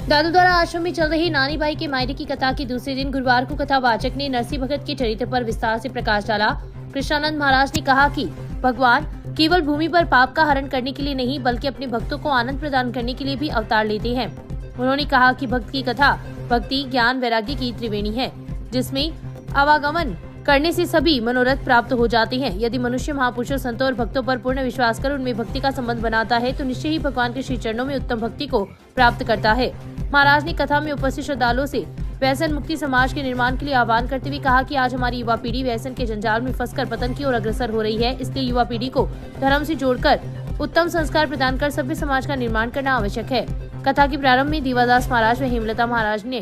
दादू द्वारा आश्रम में चल रही नानी बाई के मायरे की कथा के दूसरे दिन गुरुवार को कथावाचक ने नरसिंह भगत के चरित्र पर विस्तार से प्रकाश डाला। कृष्णानंद महाराज ने कहा कि भगवान केवल भूमि पर पाप का हरण करने के लिए नहीं बल्कि अपने भक्तों को आनंद प्रदान करने के लिए भी अवतार लेते हैं। उन्होंने कहा कि भक्त की कथा भक्ति ज्ञान वैराग्य की त्रिवेणी है, जिसमें आवागमन करने से सभी मनोरथ प्राप्त हो जाते हैं। यदि मनुष्य महापुरुषों संतों और भक्तों पर पूर्ण विश्वास कर उनमें भक्ति का संबंध बनाता है तो निश्चय ही भगवान के श्री चरणों में उत्तम भक्ति को प्राप्त करता है। महाराज ने कथा में उपस्थित श्रद्धालुओं से व्यसन मुक्ति समाज के निर्माण के लिए आह्वान करते हुए कहा कि आज हमारी युवा पीढ़ी व्यसन के जंजाल में फंसकर पतन की ओर अग्रसर हो रही है। इसलिए युवा पीढ़ी को धर्म से जोड़कर उत्तम संस्कार प्रदान कर सभ्य समाज का निर्माण करना आवश्यक है। कथा के प्रारंभ में दीवादास महाराज व हेमलता महाराज ने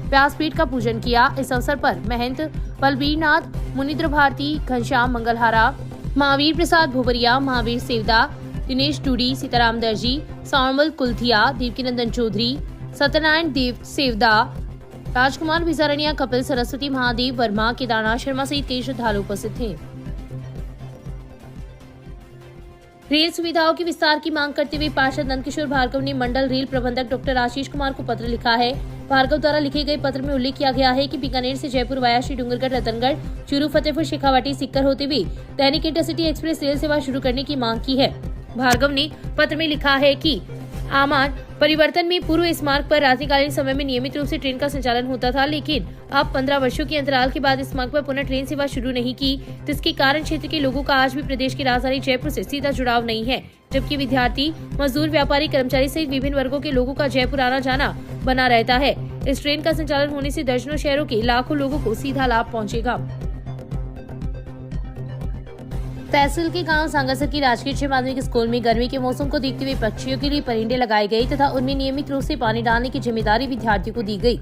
व्यासपीठ का पूजन किया। इस अवसर पर महंत बलबीर नाथ, मुनिन्द्र भारती, घनश्याम मंगलहारा, महावीर प्रसाद भोबरिया, महावीर सेवदा, दिनेश टूडी, सीताराम दर्जी, सावल कुलथिया, देवकीनंदन चौधरी, सत्यनारायण देव सेवदा, राजकुमार भिजारनिया, कपिल सरस्वती, महादेव वर्मा, केदारनाथ शर्मा सहित कई श्रद्धालु उपस्थित थे। रेल सुविधाओं के विस्तार की मांग करते हुए पार्षद नंदकिशोर भार्गव ने मंडल रेल प्रबंधक डॉक्टर आशीष कुमार को पत्र लिखा है। भार्गव द्वारा लिखे गए पत्र में उल्लेख किया गया है कि बीकानेर से जयपुर वाया श्री डूंगरगढ़, रतनगढ़, चूरू, फतेहपुर, शेखावाटी, सीकर होते हुए दैनिक इंटरसिटी एक्सप्रेस रेल सेवा शुरू करने की मांग की है। भार्गव ने पत्र में लिखा है कि आमान परिवर्तन में पूर्व इस मार्ग पर रात्रिकालीन समय में नियमित रूप से ट्रेन का संचालन होता था, लेकिन अब 15 वर्षों के अंतराल के बाद इस मार्ग पर पुनः ट्रेन सेवा शुरू नहीं की, जिसके कारण क्षेत्र के लोगों का आज भी प्रदेश की राजधानी जयपुर से सीधा जुड़ाव नहीं है, जबकि विद्यार्थी, मजदूर, व्यापारी, कर्मचारी सहित विभिन्न वर्गों के लोगों का जयपुर आना जाना बना रहता है। इस ट्रेन का संचालन होने से दर्जनों शहरों के लाखों लोगों को सीधा लाभ पहुंचेगा। तहसील के गांव सांगासर की राजकीय उच्च माध्यमिक स्कूल में गर्मी के मौसम को देखते हुए पक्षियों के लिए परिंदे लगाए गए तथा उनमें नियमित रूप से पानी डालने की जिम्मेदारी विद्यार्थियों को दी गई।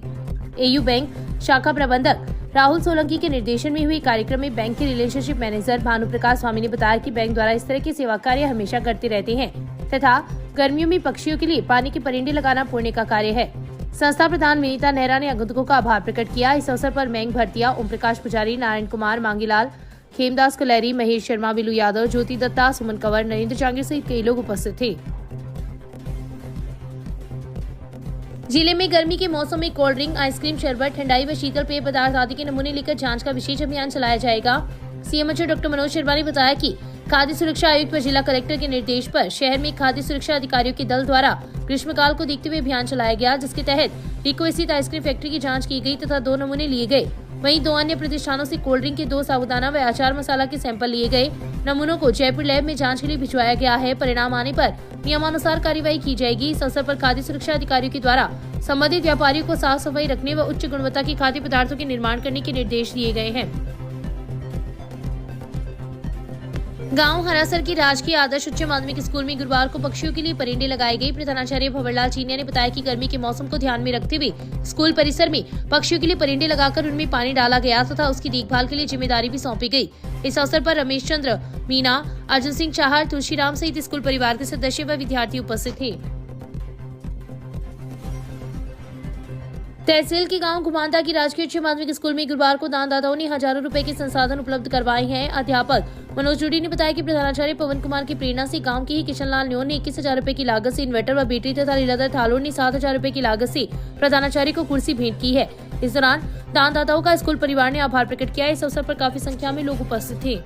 एयू बैंक शाखा प्रबंधक राहुल सोलंकी के निर्देशन में हुए कार्यक्रम में बैंक के रिलेशनशिप मैनेजर भानु प्रकाश स्वामी ने बताया कि बैंक द्वारा इस तरह के सेवा कार्य हमेशा करते रहते हैं तथा गर्मियों में पक्षियों के लिए पानी के परिंदे लगाना पुण्य का कार्य है। संस्था प्रधान विनीता नेहरा ने आगंतुकों का आभार प्रकट किया। इस अवसर पर मैंग भरतिया, ओम प्रकाश पुजारी, नारायण कुमार, मांगीलाल, खेमदास कलैरी, महेश शर्मा, बिलू यादव, ज्योति दत्ता, सुमन कंवर, नरेंद्र जांगीर सहित कई लोग उपस्थित थे। जिले में गर्मी के मौसम में कोल्ड ड्रिंक, आइसक्रीम, शरबत, ठंडाई व शीतल पेय पदार्थ आदि के नमूने लेकर जांच का विशेष अभियान चलाया जाएगा। सीएमएचओ डॉक्टर मनोज शर्मा ने बताया कि खाद्य सुरक्षा आयुक्त व जिला कलेक्टर के निर्देश पर शहर में खाद्य सुरक्षा अधिकारियों के दल द्वारा ग्रीष्मकाल को देखते हुए अभियान चलाया गया, जिसके तहत इको स्थित आइसक्रीम फैक्ट्री की जाँच की गई तथा 2 नमूने लिए गए। वहीं 2 अन्य प्रतिष्ठानों से कोल्ड ड्रिंक के 2 साबुदाना व अचार मसाला के सैंपल लिए गए। नमूनों को जयपुर लैब में जांच के लिए भिजवाया गया है। परिणाम आने पर नियमानुसार कार्रवाई की जाएगी। इस अवसर पर खाद्य सुरक्षा अधिकारियों के द्वारा संबंधित व्यापारियों को साफ सफाई रखने व उच्च गुणवत्ता के खाद्य पदार्थों के निर्माण करने के निर्देश दिए गए हैं। गांव हरासर की राजकीय आदर्श उच्च माध्यमिक स्कूल में गुरुवार को पक्षियों के लिए परिंदे लगाई गई। प्रधानाचार्य भंवरलाल चीनिया ने बताया कि गर्मी के मौसम को ध्यान में रखते हुए स्कूल परिसर में पक्षियों के लिए परिंदे लगाकर उनमें पानी डाला गया तथा उसकी देखभाल के लिए जिम्मेदारी भी सौंपी गई। इस अवसर पर रमेश चंद्र मीना, अर्जुन सिंह चाहर, तुलसीराम सहित स्कूल परिवार के सदस्य व विद्यार्थी उपस्थित थे। तहसील के गांव घुमानदा की राजकीय उच्च माध्यमिक स्कूल में गुरुवार को दानदाताओं ने हजारों रुपए के संसाधन उपलब्ध करवाए हैं। अध्यापक मनोज जूडी ने बताया कि प्रधानाचार्य पवन कुमार की प्रेरणा से गांव के ही किशनलाल न्योन ने 21,000 रुपए की लागत से इन्वर्टर व बैटरी तथा लीलाधर थालोर ने 7,000 रुपए की लागत से प्रधानाचार्य को कुर्सी भेंट की है। इस दौरान दानदाताओं का स्कूल परिवार ने आभार प्रकट किया। इस अवसर पर काफी संख्या में लोग उपस्थित थे।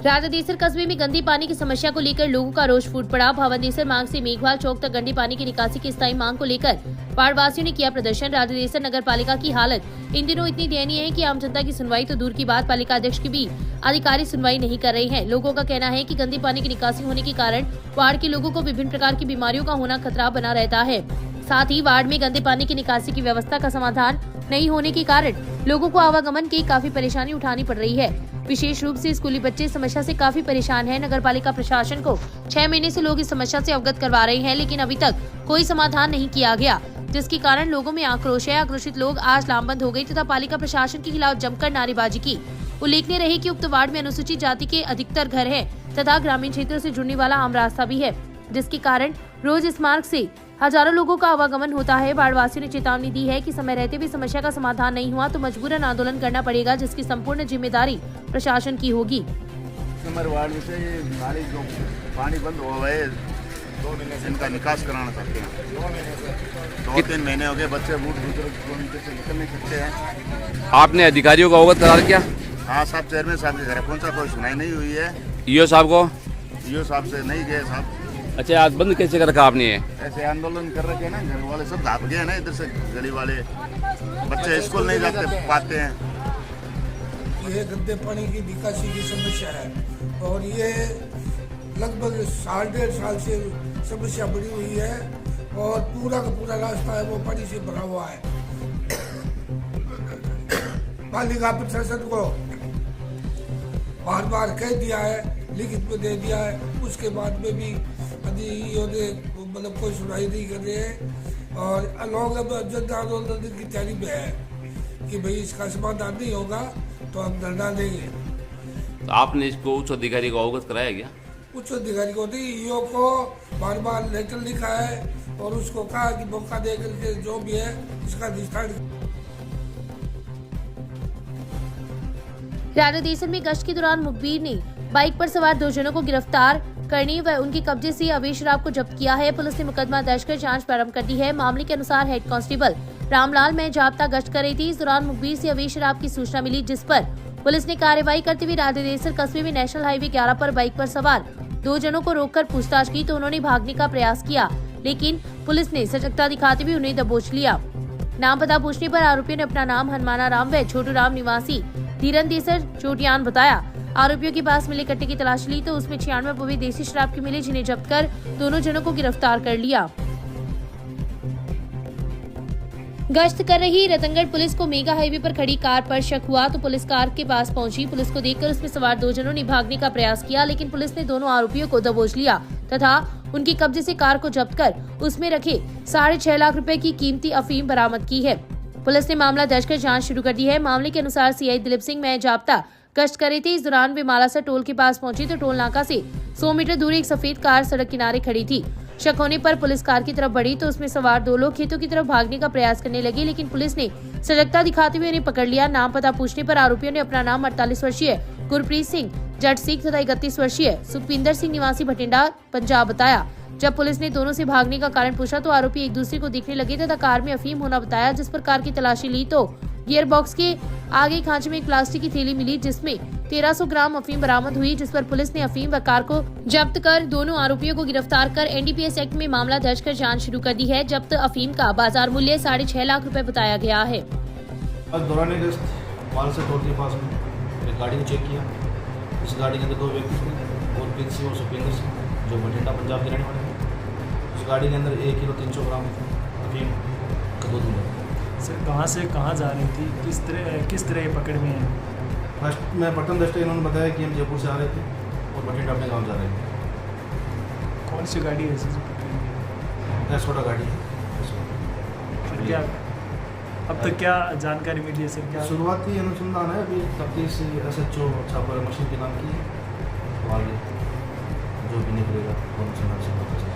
राजादेसर कस्बे में गंदे पानी की समस्या को लेकर लोगों का रोष फूट पड़ा। भवनदेसर मार्ग से मेघवाल चौक तक गंदे पानी की निकासी की स्थायी मांग को लेकर वार्डवासियों ने किया प्रदर्शन। राजादेसर नगर पालिका की हालत इन दिनों इतनी दयनीय है कि आम जनता की सुनवाई तो दूर की बात, पालिका अध्यक्ष की भी अधिकारी सुनवाई नहीं कर रहे हैं। लोगों का कहना है कि गंदे पानी की निकासी होने के कारण वार्ड के लोगों को विभिन्न प्रकार की बीमारियों का होना खतरा बना रहता है। साथ ही वार्ड में गंदे पानी की निकासी की व्यवस्था का समाधान नहीं होने के कारण लोगों को आवागमन की काफी परेशानी उठानी पड़ रही है। विशेष रूप से स्कूली बच्चे इस समस्या से काफी परेशान हैं। नगर पालिका प्रशासन को 6 महीने से लोग इस समस्या से अवगत करवा रहे हैं, लेकिन अभी तक कोई समाधान नहीं किया गया, जिसके कारण लोगों में आक्रोश है। आक्रोशित लोग आज लामबंद हो गए तथा पालिका प्रशासन के खिलाफ जमकर नारेबाजी की। उल्लेखनीय रहे कि उक्त वार्ड में अनुसूचित जाति के अधिकतर घर हैं तथा ग्रामीण क्षेत्रों से जुड़ने वाला आम रास्ता भी है, जिसके कारण रोज इस मार्ग से हजारों लोगों का आवागमन होता है। वार्डवासियों ने चेतावनी दी है कि समय रहते भी समस्या का समाधान नहीं हुआ तो मजबूरन आंदोलन करना पड़ेगा, जिसकी संपूर्ण जिम्मेदारी प्रशासन की होगी। नंबर वार्ड में से नाली जो पानी बंद हो गए इनका निकास कराना चाहते हैं। 2-3 महीने हो गए, बच्चे बूढ़ बुजुर्ग से निकल नहीं सकते हैं। आपने अधिकारियों को अवगत करा क्या? हाँ साहब, चेयरमैन साहब के घर पहुंचा, कोई सुनाई नहीं हुई है। ईओ साहब को? ईओ साहब से नहीं गए साहब। अच्छा, आज बंद कैसे कर रखा आपने? ये ऐसे आंदोलन कर रखे हैं ना, घर वाले सब भाग गए ना इधर से, गली वाले बच्चे स्कूल नहीं जाते पाते हैं। ये गंदे पानी की निकासी की समस्या है और ये लगभग 1.5 साल से समस्या बड़ी हुई है और पूरा का पूरा रास्ता है वो पानी से भरा हुआ है। पालिका प्रशासन को बार बार कह दिया है, लिखित में दे दिया है, उसके बाद में भी मतलब कोई सुनाई नहीं कर रहे हैं और लोग अब जनता आंदोलन की तैयारी में है कि भाई इसका समाधान नहीं होगा तो हम धरना देंगे। तो आपने इसको उच्च अधिकारी को अवगत कराया क्या? उच्च अधिकारी को नहीं, ईओ को बार बार लेटर लिखा है और उसको कहा कि मौका दे करके जो भी है इसका निस्तारण। रानादेसर में गश्त के दौरान मुखबिर ने बाइक पर सवार 2 जनों को गिरफ्तार करने व उनके कब्जे से अवैध शराब को जब्त किया है। पुलिस ने मुकदमा दर्ज कर जांच प्रारंभ कर दी है। मामले के अनुसार हेड कांस्टेबल रामलाल में जाब्ता गश्त कर रही थी। इस दौरान मुखबिर से अवैध शराब की सूचना मिली, जिस पर पुलिस ने कार्रवाई करते हुए रानादेसर कस्बे में नेशनल हाईवे 11 पर बाइक पर सवार 2 जनों को रोककर पूछताछ की तो उन्होंने भागने का प्रयास किया, लेकिन पुलिस ने सजगता दिखाते हुए उन्हें दबोच लिया। नाम पता पूछने पर आरोपियों ने अपना नाम हनुमाना राम व छोटू राम निवासी धीरनदेसर चोटियान बताया। आरोपियों के पास मिले कट्टे की तलाशी ली तो उसमें 96 पवी देसी शराब की मिली, जिन्हें जब्त कर दोनों जनों को गिरफ्तार कर लिया। गश्त कर रही रतनगढ़ पुलिस को मेगा हाईवे पर खड़ी कार पर शक हुआ तो पुलिस कार के पास पहुंची। पुलिस को देखकर उसमें सवार 2 जनों ने भागने का प्रयास किया, लेकिन पुलिस ने दोनों आरोपियों को दबोच लिया तथा उनके कब्जे से कार को जब्त कर उसमें रखे 6.5 लाख रुपए की कीमती अफीम बरामद की है। पुलिस ने मामला दर्ज कर जांच शुरू कर दी है। मामले के अनुसार सीआई दिलीप सिंह में जाब्ता गश्त कर रहे थे। इस दौरान वे मालासर टोल के पास पहुंचे तो टोल नाका से 100 मीटर दूर एक सफेद कार सड़क किनारे खड़ी थी। शक होने पर पुलिस कार की तरफ बढ़ी तो उसमें सवार 2 लोग खेतों की तरफ भागने का प्रयास करने लगे, लेकिन पुलिस ने सजगता दिखाते हुए उन्हें पकड़ लिया। नाम पता पूछने पर आरोपियों ने अपना नाम 48 वर्षीय गुरप्रीत सिंह जट सिंह तथा 31 वर्षीय सुखविंदर सिंह निवासी भटिंडा पंजाब बताया। जब पुलिस ने दोनों से भागने का कारण पूछा तो आरोपी एक दूसरे को देखने लगे तथा कार में अफीम होना बताया, जिस पर कार की तलाशी ली तो गियर बॉक्स के आगे खांचे में एक प्लास्टिक की थैली मिली, जिसमें 1300 ग्राम अफीम बरामद हुई, जिस पर पुलिस ने अफीम व कार को जब्त कर दोनों आरोपियों को गिरफ्तार कर एनडीपीएस एक्ट में मामला दर्ज कर जांच शुरू कर दी है। जब्त अफीम का बाजार मूल्य 6.5 लाख रुपए बताया गया है। दौरान मालासर टोल के पास में एक गाड़ी को चेक किया। इस गाड़ी के अंदर 2 व्यक्ति थे, गुरप्रीत सिंह और सुखविंदर सिंह, जो भटिंडा पंजाब के रहने वाले हैं। उस गाड़ी के अंदर 1 किलो 300 ग्राम अफीम का दूध मिला। सर कहाँ से कहाँ जा रही थी, किस तरह ये पकड़ में है? फर्स्ट में पटन दस्ते इन्होंने बताया कि हम जयपुर से आ रहे थे और भटिंडा अपने गाँव जा रहे थे। कौन सी गाड़ी है इसे पकड़ी है? छोटा गाड़ी है। फिर क्या अब तक क्या जानकारी मिली है सर? क्या शुरुआती अनुसंधान है, अभी तफ्तीश SHO छापर मशीन के नाम की है, तो आगे जो भी निकलेगा वो अनुसंधान से पता चलेगा।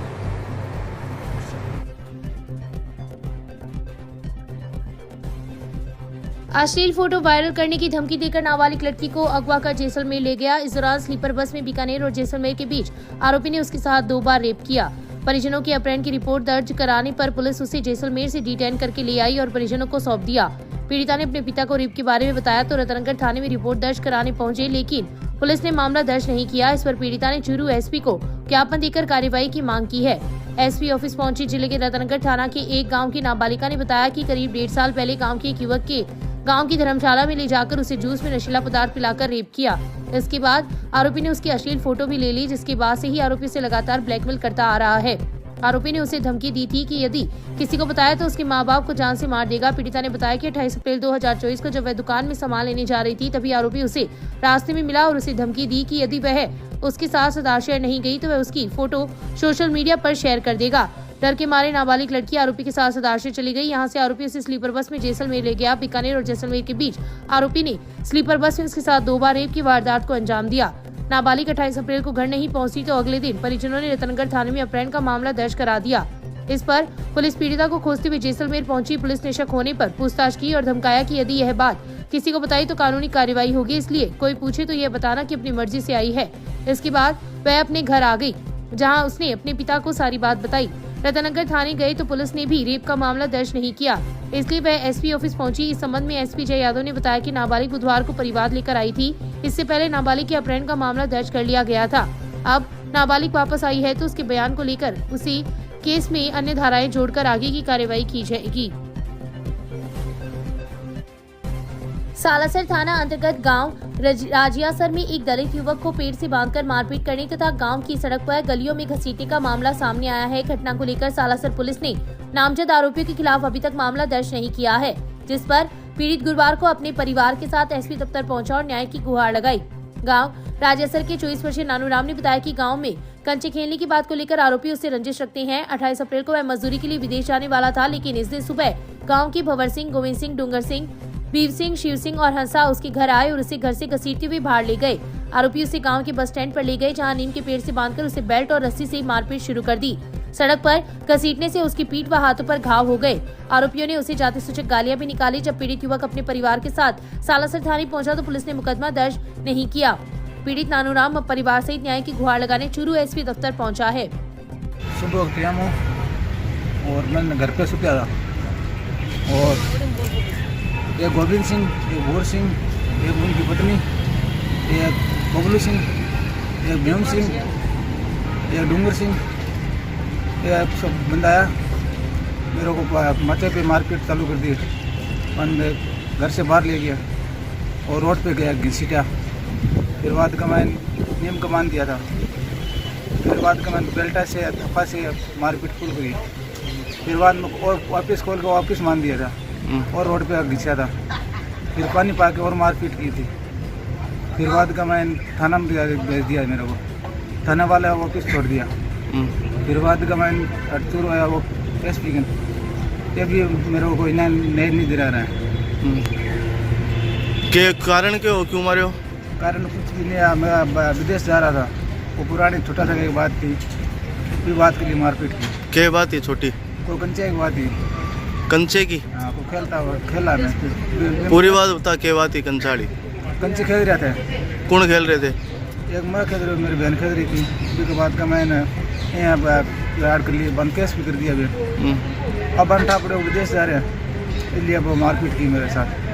अश्लील फोटो वायरल करने की धमकी देकर नाबालिग लड़की को अगवा कर जैसलमेर ले गया। इस दौरान स्लीपर बस में बीकानेर और जैसलमेर के बीच आरोपी ने उसके साथ 2 बार रेप किया। परिजनों की अपहरण की रिपोर्ट दर्ज कराने पर पुलिस उसे जैसलमेर से डिटेन करके ले आई और परिजनों को सौंप दिया। पीड़िता ने अपने पिता को रेप के बारे में बताया तो रतनगढ़ थाने में रिपोर्ट दर्ज कराने पहुंचे, लेकिन पुलिस ने मामला दर्ज नहीं किया। इस पर पीड़िता ने चूरू एसपी को ज्ञापन देकर कार्रवाई की मांग की है। एसपी ऑफिस पहुंची जिले के रतनगढ़ थाना के एक गाँव की नाबालिका ने बताया कि करीब 1.5 साल पहले गाँव के एक युवक के गांव की धर्मशाला में ले जाकर उसे जूस में नशीला पदार्थ पिलाकर रेप किया। इसके बाद आरोपी ने उसकी अश्लील फोटो भी ले ली, जिसके बाद से ही आरोपी से लगातार ब्लैकमेल करता आ रहा है। आरोपी ने उसे धमकी दी थी कि यदि किसी को बताया तो उसके माँ बाप को जान से मार देगा। पीड़िता ने बताया कि 28 अप्रैल 2024 को जब वह दुकान में सामान लेने जा रही थी तभी आरोपी उसे रास्ते में मिला और उसे धमकी दी कि यदि वह उसके साथ सदाशय नहीं गई तो वह उसकी फोटो सोशल मीडिया पर शेयर कर देगा। डर के मारे नाबालिग लड़की आरोपी के साथ सदाशय चली गई। यहां से आरोपी उसे स्लीपर बस में जैसलमेर ले गया। बीकानेर और जैसलमेर के बीच आरोपी ने स्लीपर बस में उसके साथ 2 बार रेप की वारदात को अंजाम दिया। नाबालिग 28 अप्रैल को घर नहीं पहुंची तो अगले दिन परिजनों ने रतनगढ़ थाने में अपहरण का मामला दर्ज करा दिया। इस पर पुलिस पीड़िता को खोजते हुए जैसलमेर पहुंची। पुलिस ने शक होने पर पूछताछ की और धमकाया कि यदि यह बात किसी को बताई तो कानूनी कार्रवाई होगी, इसलिए कोई पूछे तो यह बताना कि अपनी मर्जी से आई है। इसके बाद वह अपने घर आ गई। जहां उसने अपने पिता को सारी बात बताई। रतनगर थाने गए तो पुलिस ने भी रेप का मामला दर्ज नहीं किया, इसलिए वह एसपी ऑफिस पहुंची। इस संबंध में एसपी जय यादव ने बताया कि नाबालिग बुधवार को परिवार लेकर आई थी। इससे पहले नाबालिग के अपहरण का मामला दर्ज कर लिया गया था। अब नाबालिग वापस आई है तो उसके बयान को लेकर उसी केस में अन्य धाराएं जोड़कर आगे की कार्रवाई की जाएगी। सालासर थाना अंतर्गत गांव राजियासर में एक दलित युवक को पेड़ से बांधकर मारपीट करने तथा गांव की सड़क पर गलियों में घसीटने का मामला सामने आया है। घटना को लेकर सालासर पुलिस ने नामजद आरोपियों के खिलाफ अभी तक मामला दर्ज नहीं किया है, जिस पर पीड़ित गुरुवार को अपने परिवार के साथ एसपी दफ्तर पहुंचा और न्याय की गुहार लगाई। गांव राजियासर के 24 वर्षीय नानूराम ने बताया कि गांव में कंचे खेलने की बात को लेकर आरोपी उससे रंजिश रखते हैं। 28 अप्रैल को वह मजदूरी के लिए विदेश जाने वाला था, लेकिन इस दिन सुबह गाँव के भंवर सिंह, गोविंद सिंह, डूंगर सिंह, वीर सिंह, शिव सिंह और हंसा उसके घर आए और उसे घर से घसीटते हुए बाहर ले गए। आरोपी उसे गांव के बस स्टैंड पर ले गए, जहां नीम के पेड़ से बांधकर उसे बेल्ट और रस्सी से मारपीट शुरू कर दी। सड़क पर घसीटने से उसकी पीठ व हाथों पर घाव हो गए। आरोपियों ने उसे जाति सूचक गालियां भी निकाली। जब पीड़ित युवक अपने परिवार के साथ सालासर थाने पहुंचा तो पुलिस ने मुकदमा दर्ज नहीं किया। पीड़ित नानूराम अब परिवार सहित न्याय की गुहार लगाने चूरू एसपी दफ्तर पहुंचा है। सुबह उठा हूँ और मैंने घर पे सुता था और एक गोविंद सिंह, एक भोर सिंह, एक उनकी पत्नी, एक बबलू सिंह, एक भीम सिंह, एक डूंगर सिंह, एक सब बंदा आया, मेरे को माथे पे मारपीट चालू कर दी और घर से बाहर ले गया और रोड पे गया घसीटा। फिर बाद का मैं नीम का मान दिया था। फिर बाद का मैंने बेल्टा से थप्पा से मारपीट फुल करी। फिर बाद में और वापस खोल के वापस मान दिया था और रोड पे घिसा था। फिर पानी पा के और मारपीट की थी। फिर बाद का मैं थाना में भेज दिया मेरे को, थाना वाला वापस छोड़ दिया। फिर बाद का मैं अटूर आया वो एसपी के भी मेरे को कोई नहीं दिला रहा है। के कारण के हो, क्यों मारे हो? कारण कुछ भी नहीं, मैं विदेश जा रहा था। वो पुरानी छोटा सा एक बात थी, कोई बात के लिए मारपीट की। क्या बात है छोटी? कोई कंचे की बात थी, कंचे की? हाँ, वो खेला मैं। पूरी बात बता, क्या बात है? कंचाड़ी कंचे खेल रहे थे। कौन खेल रहे थे? एक मैं खेल रही, मेरी बहन खेल रही थी। उसके बाद का मैंने यहाँ यार कर लिया, बंद केस भी कर दिया। अभी अब अंठा पड़े विदेश जा रहे हैं, इसलिए अब मारपीट की मेरे साथ।